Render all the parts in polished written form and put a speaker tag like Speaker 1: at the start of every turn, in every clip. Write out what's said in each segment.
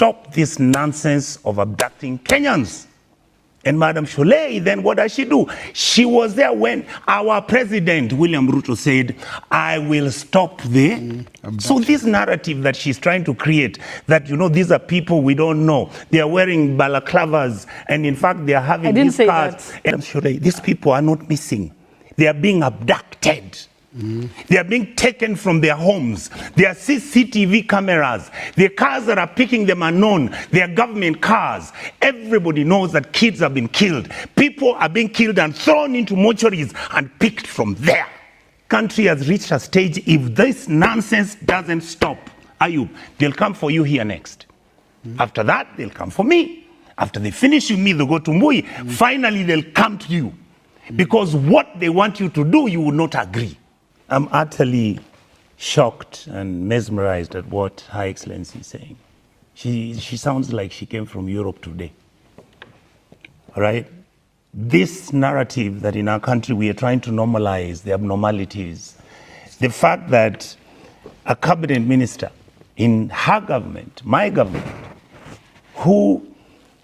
Speaker 1: stop this nonsense of abducting Kenyans. And Madam Sholei, then what does she do? She was there when our president, William Ruto, said, I will stop the... So this narrative that she's trying to create, that, you know, these are people we don't know. They are wearing balaclavas, and in fact, they are having these cars. And Madam Sholei, these people are not missing. They are being abducted. They are being taken from their homes. There are CCTV cameras. The cars that are picking them are known. They are government cars. Everybody knows that kids have been killed. People are being killed and thrown into mortuaries and picked from there. Country has reached a stage, if this nonsense doesn't stop, Ayub, they'll come for you here next. After that, they'll come for me. After they finish with me, they'll go to Mui. Finally, they'll come to you. Because what they want you to do, you will not agree. I'm utterly shocked and mesmerized at what Her Excellency is saying. She sounds like she came from Europe today. All right? This narrative that in our country we are trying to normalize the abnormalities, the fact that a cabinet minister in her government, my government, who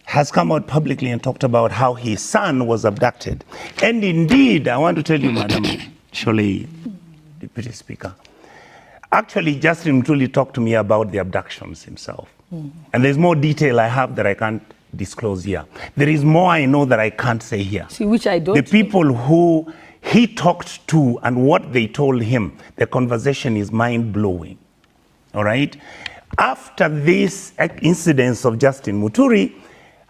Speaker 1: has come out publicly and talked about how his son was abducted. And indeed, I want to tell you, Madam Sholei, Deputy Speaker, actually Justin Mutuli talked to me about the abductions himself. And there's more detail I have that I can't disclose here. There is more I know that I can't say here.
Speaker 2: See, which I don't.
Speaker 1: The people who he talked to and what they told him, the conversation is mind-blowing. All right? After this incident of Justin Muturi,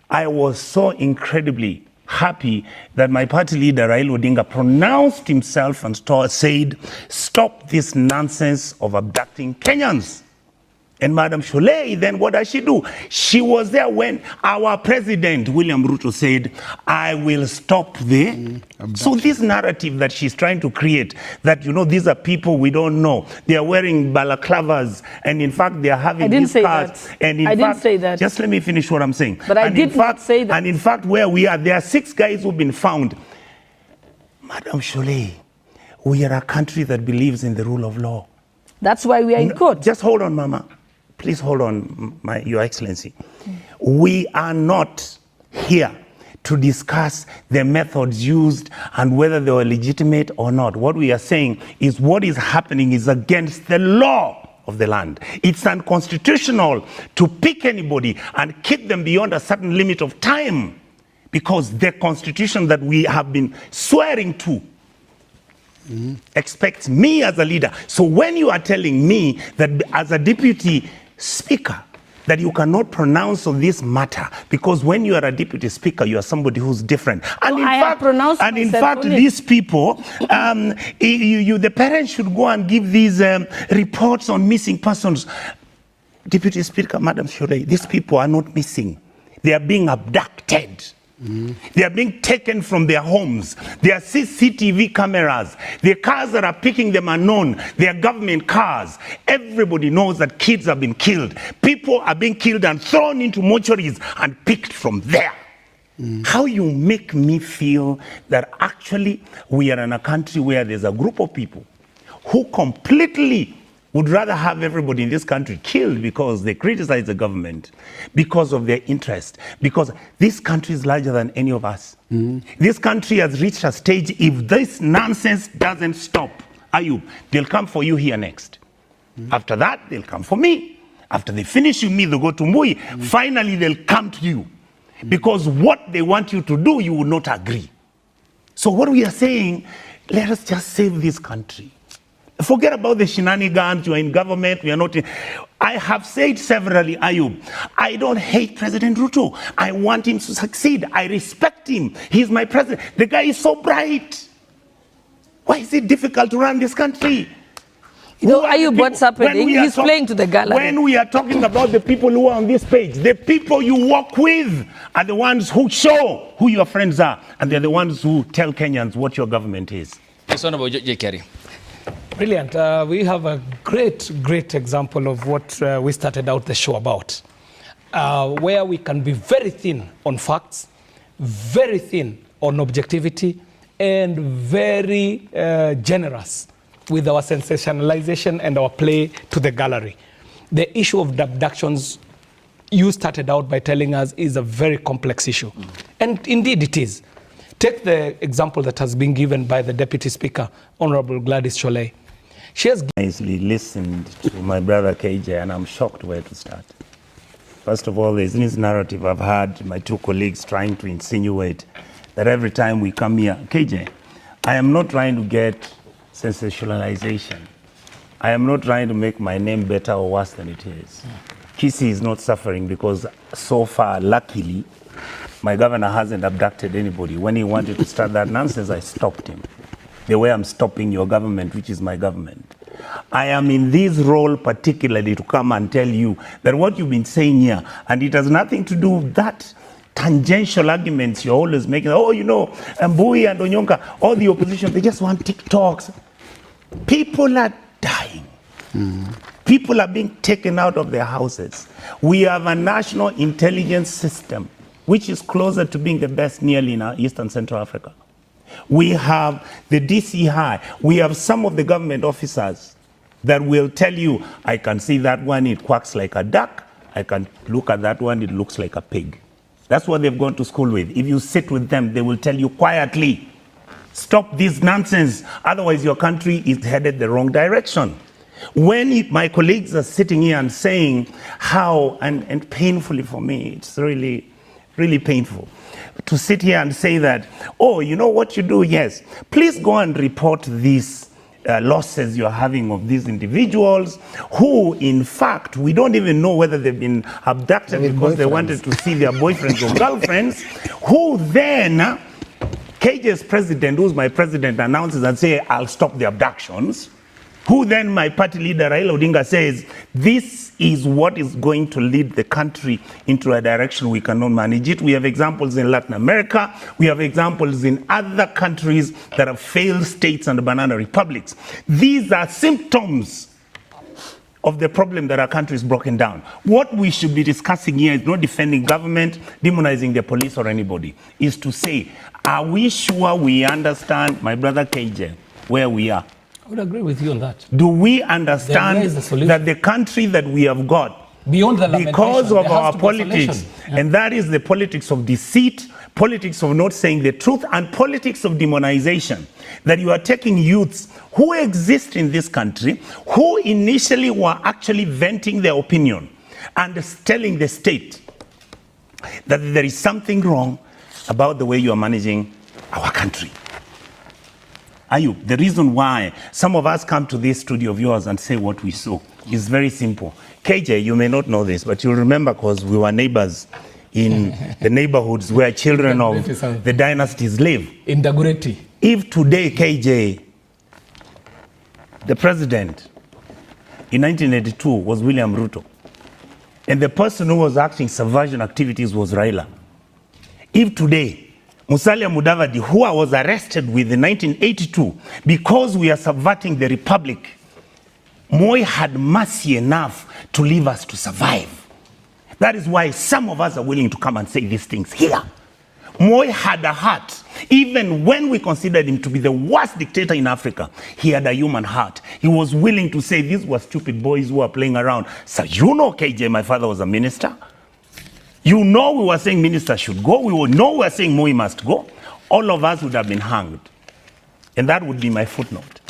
Speaker 1: I was so incredibly happy that my party leader, Raila Odinga, pronounced himself and said, stop this nonsense of abducting Kenyans. And Madam Sholei, then what does she do? She was there when our president, William Ruto, said, I will stop the... So this narrative that she's trying to create, that, you know, these are people we don't know. They are wearing balaclavas, and in fact, they are having these cars. And in fact,
Speaker 2: didn't say that.
Speaker 1: Just let me finish what I'm saying.
Speaker 2: But I did not say that.
Speaker 1: And in fact, where we are, there are 6 guys who've been found. Madam Sholei, we are a country that believes in the rule of law.
Speaker 2: That's why we are in court.
Speaker 1: Just hold on, Mama. Please hold on, Your Excellency. We are not here to discuss the methods used and whether they were legitimate or not. What we are saying is what is happening is against the law of the land. It's unconstitutional to pick anybody and keep them beyond a certain limit of time, because the constitution that we have been swearing to expects me as a leader. So when you are telling me that as a deputy speaker that you cannot pronounce on this matter, because when you are a deputy speaker, you are somebody who's different. And in fact, these people, the parents should go and give these reports on missing persons. Deputy Speaker, Madam Sholei, these people are not missing. They are being abducted. They are being taken from their homes. There are CCTV cameras. The cars that are picking them are known. They are government cars. Everybody knows that kids have been killed. People are being killed and thrown into mortuaries and picked from there. How you make me feel that actually we are in a country where there's a group of people who completely would rather have everybody in this country killed because they criticize the government, because of their interest, because this country is larger than any of us. This country has reached a stage, if this nonsense doesn't stop, Ayub, they'll come for you here next. After that, they'll come for me. After they finish with me, they'll go to Mui. Finally, they'll come to you. Because what they want you to do, you will not agree. So what we are saying, let us just save this country. Forget about the shenanigans. You are in government. We are not in. I have said severally, Ayub, I don't hate President Ruto. I want him to succeed. I respect him. He's my president. The guy is so bright. Why is it difficult to run this country?
Speaker 2: You know, Ayub, what's happening? He's playing to the gallery.
Speaker 1: When we are talking about the people who are on this page, the people you work with are the ones who show who your friends are, and they're the ones who tell Kenyans what your government is.
Speaker 3: Brilliant. We have a great example of what we started out the show about, where we can be very thin on facts, very thin on objectivity, and very generous with our sensationalization and our play to the gallery. The issue of abductions you started out by telling us is a very complex issue. And indeed it is. Take the example that has been given by the Deputy Speaker, Honorable Gladys Sholei. She has
Speaker 1: nicely listened to my brother KJ, and I'm shocked where to start. First of all, there's this narrative I've had my two colleagues trying to insinuate that every time we come here, KJ, I am not trying to get sensationalization. I am not trying to make my name better or worse than it is. Kisii is not suffering because so far, luckily, my governor hasn't abducted anybody. When he wanted to start that nonsense, I stopped him. The way I'm stopping your government, which is my government. I am in this role particularly to come and tell you that what you've been saying here, and it has nothing to do with that tangential arguments you're always making. Oh, you know, Mbui and Onyonka, all the opposition, they just want TikToks. People are dying. People are being taken out of their houses. We have a national intelligence system which is closer to being the best nearly in East and Central Africa. We have the DC High. We have some of the government officers that will tell you, I can see that one, it quacks like a duck. I can look at that one, it looks like a pig. That's what they've gone to school with. If you sit with them, they will tell you quietly, stop this nonsense, otherwise your country is headed the wrong direction. When my colleagues are sitting here and saying how, and painfully for me, it's really, really painful to sit here and say that, oh, you know what you do? Yes, please go and report these losses you're having of these individuals who, in fact, we don't even know whether they've been abducted because they wanted to see their boyfriends or girlfriends, who then, KJ's president, who's my president, announces and says, I'll stop the abductions. Who then my party leader, Raila Odinga, says, this is what is going to lead the country into a direction we cannot manage it. We have examples in Latin America. We have examples in other countries that have failed states and banana republics. These are symptoms of the problem that our country is broken down. What we should be discussing here is not defending government, demonizing the police or anybody, is to say, are we sure we understand, my brother KJ, where we are?
Speaker 3: I would agree with you on that.
Speaker 1: Do we understand that the country that we have got,
Speaker 3: beyond the
Speaker 1: because of our politics, and that is the politics of deceit, politics of not saying the truth, and politics of demonization, that you are taking youths who exist in this country, who initially were actually venting their opinion and telling the state that there is something wrong about the way you are managing our country. Ayub, the reason why some of us come to this studio of yours and say what we saw is very simple. KJ, you may not know this, but you'll remember because we were neighbors in the neighborhoods where children of the dynasties live.
Speaker 3: In Dagoretti.
Speaker 1: If today, KJ, the president in 1982 was William Ruto, and the person who was acting subversion activities was Raila. If today, Musalia Mudavadi, who I was arrested with in 1982 because we are subverting the republic, Moi had mercy enough to leave us to survive. That is why some of us are willing to come and say these things here. Moi had a heart. Even when we considered him to be the worst dictator in Africa, he had a human heart. He was willing to say these were stupid boys who are playing around. So you know, KJ, my father was a minister. You know we were saying ministers should go. We were saying Moi must go. All of us would have been hanged. And that would be my footnote.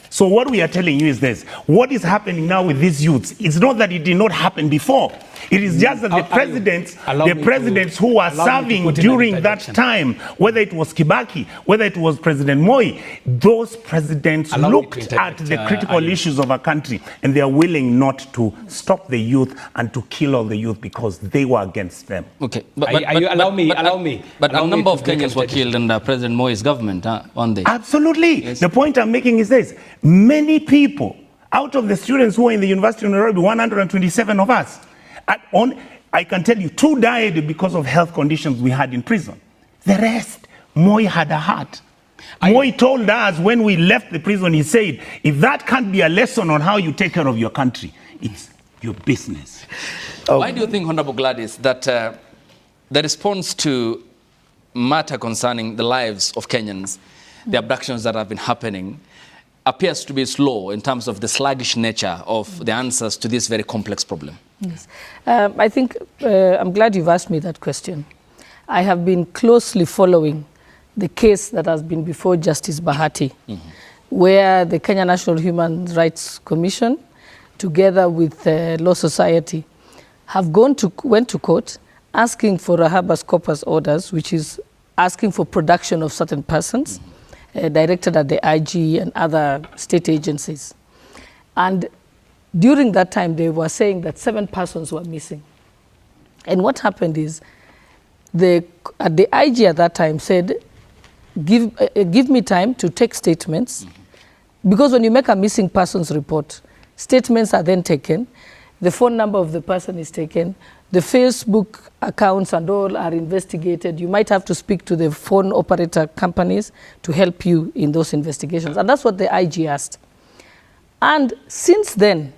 Speaker 1: So what we are telling you is this. What is happening now with these youths, it's not that it did not happen before. It is just that the presidents who were serving during that time, whether it was Kibaki, whether it was President Moi, those presidents looked at the critical issues of our country and they are willing not to stop the youth and to kill all the youth because they were against them.
Speaker 4: Okay,
Speaker 3: allow me.
Speaker 4: But a number of Kenyans were killed under President Moi's government one day.
Speaker 1: Absolutely. Yes. The point I'm making is this. Many people, out of the students who are in the University of Nairobi, 127 of us, I can tell you, 2 died because of health conditions we had in prison. The rest, Moi had a heart. Moi told us when we left the prison, he said, if that can't be a lesson on how you take care of your country, it's your business.
Speaker 4: Why do you think, Honorable Gladys, that the response to matter concerning the lives of Kenyans, the abductions that have been happening, appears to be slow in terms of the sluggish nature of the answers to this very complex problem?
Speaker 2: Yes. I think I'm glad you've asked me that question. I have been closely following the case that has been before Justice Bahati, where the Kenya National Human Rights Commission, together with Law Society, have went to court asking for a habeas corpus orders, which is asking for production of certain persons directed at the IG and other state agencies. And during that time, they were saying that 7 persons were missing. And what happened is, the IG at that time said, give me time to take statements, because when you make a missing persons report, statements are then taken, the phone number of the person is taken, the Facebook accounts and all are investigated. You might have to speak to the phone operator companies to help you in those investigations. And that's what the IG asked. And since then,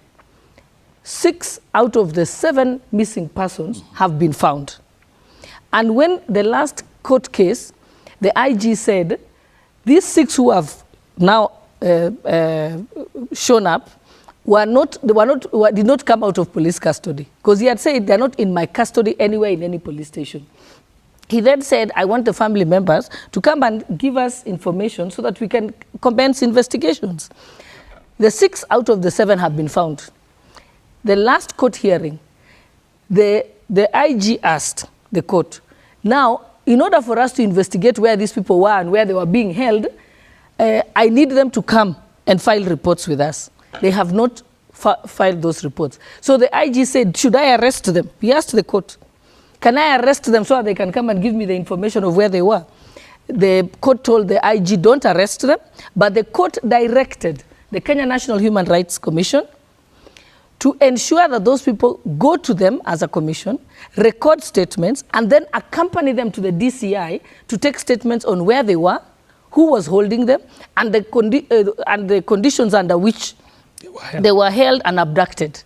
Speaker 2: 6 out of the 7 missing persons have been found. And when the last court case, the IG said, these 6 who have now shown up did not come out of police custody, because he had said they're not in my custody anywhere in any police station. He then said, I want the family members to come and give us information so that we can commence investigations. The 6 out of the 7 have been found. The last court hearing, the IG asked the court, now, in order for us to investigate where these people were and where they were being held, I need them to come and file reports with us. They have not filed those reports. So the IG said, should I arrest them? He asked the court, can I arrest them so that they can come and give me the information of where they were? The court told the IG, don't arrest them, but the court directed the Kenya National Human Rights Commission to ensure that those people go to them as a commission, record statements, and then accompany them to the DCI to take statements on where they were, who was holding them, and the conditions under which they were held and abducted.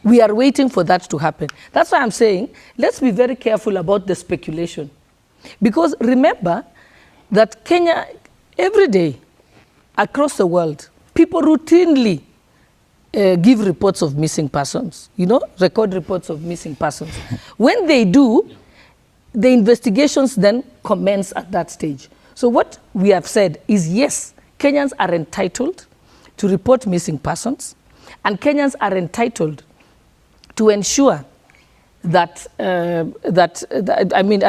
Speaker 2: We are waiting for that to happen. That's why I'm saying, let's be very careful about the speculation. Because remember that Kenya, every day, across the world, people routinely give reports of missing persons, record reports of missing persons. When they do, the investigations then commence at that stage. So what we have said is, yes, Kenyans are entitled to report missing persons, and Kenyans are entitled to ensure that, are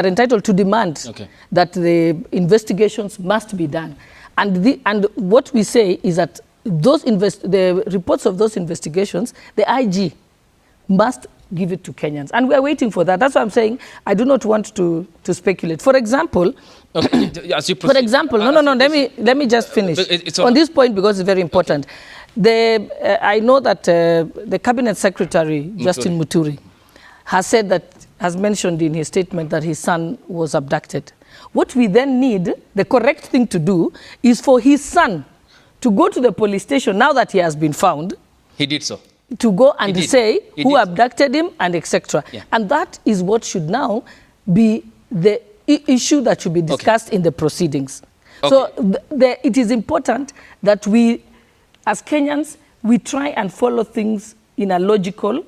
Speaker 2: entitled to demand that the investigations must be done. And what we say is that the reports of those investigations, the IG must give it to Kenyans. And we're waiting for that. That's why I'm saying I do not want to speculate. For example, let me just finish on this point, because it's very important. I know that the Cabinet Secretary, Justin Muturi, has mentioned in his statement that his son was abducted. What we then need, the correct thing to do, is for his son to go to the police station now that he has been found.
Speaker 4: He did so.
Speaker 2: To go and say who abducted him and etc. Yeah. And that is what should now be the issue that should be discussed in the proceedings. So it is important that we, as Kenyans, we try and follow things in a logical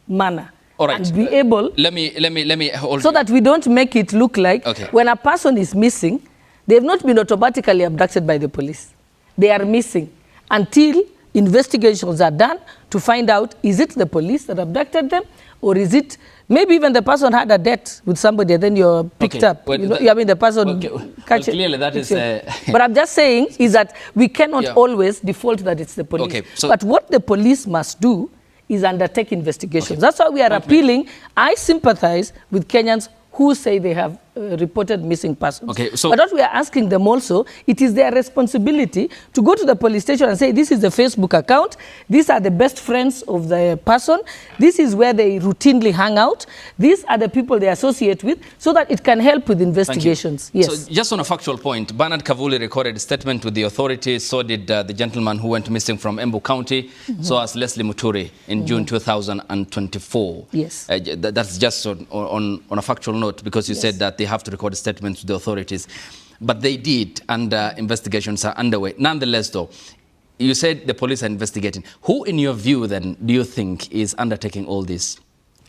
Speaker 2: manner. All right. And be able,
Speaker 4: let me hold
Speaker 2: so that we don't make it look like when a person is missing, they have not been automatically abducted by the police. They are missing until investigations are done to find out, is it the police that abducted them, or is it maybe even the person had a debt with somebody and then you're picked up. Well, the person
Speaker 4: clearly that is
Speaker 2: but I'm just saying is that we cannot always default that it's the police. But what the police must do is undertake investigations. That's why we are appealing. I sympathize with Kenyans who say they have reported missing persons. But what we are asking them also, it is their responsibility to go to the police station and say, this is the Facebook account, these are the best friends of the person, this is where they routinely hang out, these are the people they associate with, so that it can help with investigations. Yes.
Speaker 4: So just on a factual point, Bernard Kavuli recorded a statement with the authorities, so did the gentleman who went missing from Embu County, so as Leslie Muturi in June 2024.
Speaker 2: Yes.
Speaker 4: That's just on a factual note, because you said that they have to record a statement to the authorities. But they did, and investigations are underway. Nonetheless, though, you said the police are investigating. Who, in your view, then, do you think is undertaking all this?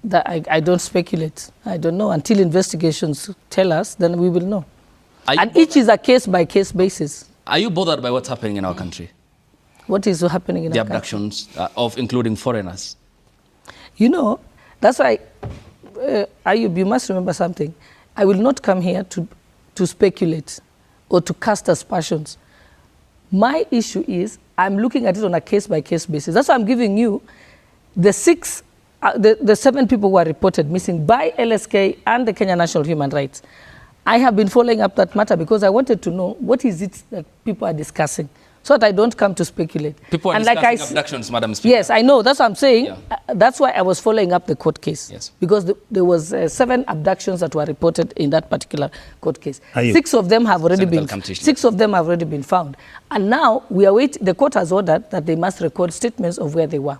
Speaker 2: That I don't speculate. I don't know. Until investigations tell us, then we will know. And each is a case-by-case basis.
Speaker 4: Are you bothered by what's happening in our country?
Speaker 2: What is happening in
Speaker 4: the
Speaker 2: our country?
Speaker 4: The abductions of including foreigners.
Speaker 2: You know, that's why, Ayub, you must remember something. I will not come here to speculate or to cast aspersions. My issue is I'm looking at it on a case-by-case basis. That's why I'm giving you the 7 people who are reported missing by LSK and the Kenya National Human Rights. I have been following up that matter because I wanted to know what is it that people are discussing, so that I don't come to speculate.
Speaker 4: People are discussing abductions, Madam Speaker.
Speaker 2: Yes, I know. That's what I'm saying. Yeah. That's why I was following up the court case.
Speaker 4: Yes.
Speaker 2: Because there was 7 abductions that were reported in that particular court case. 6 of them have already been found. And now we are waiting. The court has ordered that they must record statements of where they were.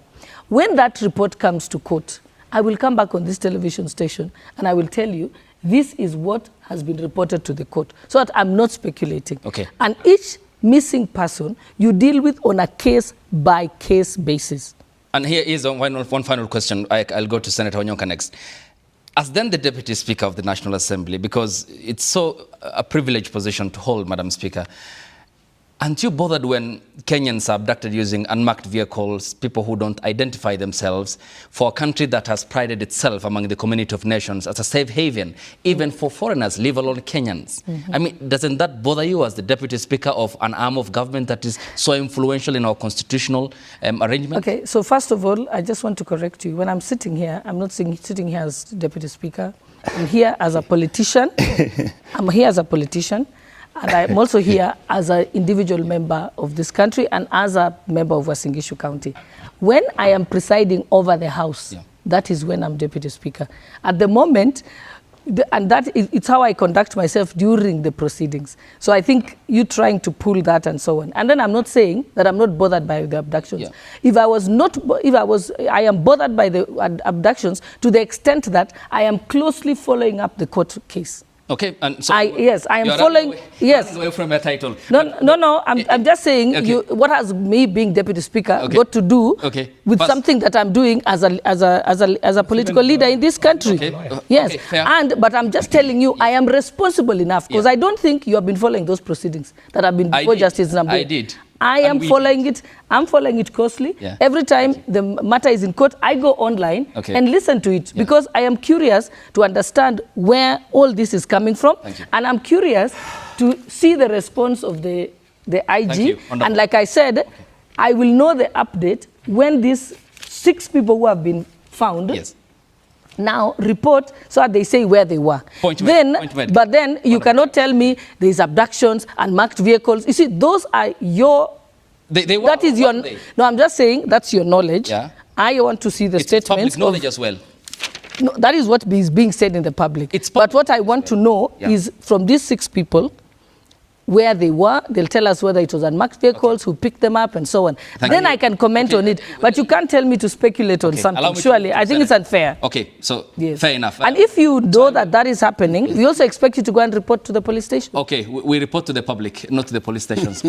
Speaker 2: When that report comes to court, I will come back on this television station and I will tell you this is what has been reported to the court, so that I'm not speculating.
Speaker 4: Okay.
Speaker 2: And each missing person you deal with on a case-by-case basis.
Speaker 4: And here is one final question. I'll go to Senator Onyonka next. As then the Deputy Speaker of the National Assembly, because it's so a privileged position to hold, Madam Speaker, aren't you bothered when Kenyans are abducted using unmarked vehicles, people who don't identify themselves, for a country that has prided itself among the community of nations as a safe haven, even for foreigners, leave alone Kenyans? I mean, doesn't that bother you as the Deputy Speaker of an arm of government that is so influential in our constitutional arrangement?
Speaker 2: Okay, so first of all, I just want to correct you. When I'm sitting here, I'm not sitting here as Deputy Speaker. I'm here as a politician. I'm here as a politician. And I'm also here as an individual member of this country and as a member of Uasin Gishu County. When I am presiding over the House, that is when I'm Deputy Speaker. At the moment, it's how I conduct myself during the proceedings. So I think you trying to pull that and so on. And then I'm not saying that I'm not bothered by the abductions. I am bothered by the abductions to the extent that I am closely following up the court case.
Speaker 4: Okay, and so
Speaker 2: I am following. Yes,
Speaker 4: away from your title.
Speaker 2: No. I'm just saying. Okay. What has me being Deputy Speaker got to do with something that I'm doing as a political leader in this country? Yes, but I'm just telling you, I am responsible enough because I don't think you have been following those proceedings that have been before Justice Nambu.
Speaker 4: I did.
Speaker 2: I am following it. I'm following it closely. Yeah. Every time the matter is in court, I go online and listen to it because I am curious to understand where all this is coming from. And I'm curious to see the response of the IG. And like I said, I will know the update when these 6 people who have been found now report, so that they say where they were. But then you cannot tell me there's abductions and marked vehicles. You see, those are your... that is your... No, I'm just saying that's your knowledge. Yeah. I want to see the statements.
Speaker 4: It's public knowledge as well.
Speaker 2: No, that is what is being said in the public. But what I want to know is from these 6 people, where they were, they'll tell us whether it was unmarked vehicles, who picked them up, and so on. Then I can comment on it. But you can't tell me to speculate on something. Surely, I think it's unfair.
Speaker 4: Okay, so fair enough.
Speaker 2: And if you know that is happening, we also expect you to go and report to the police station.
Speaker 4: Okay, we report to the public, not to the police stations.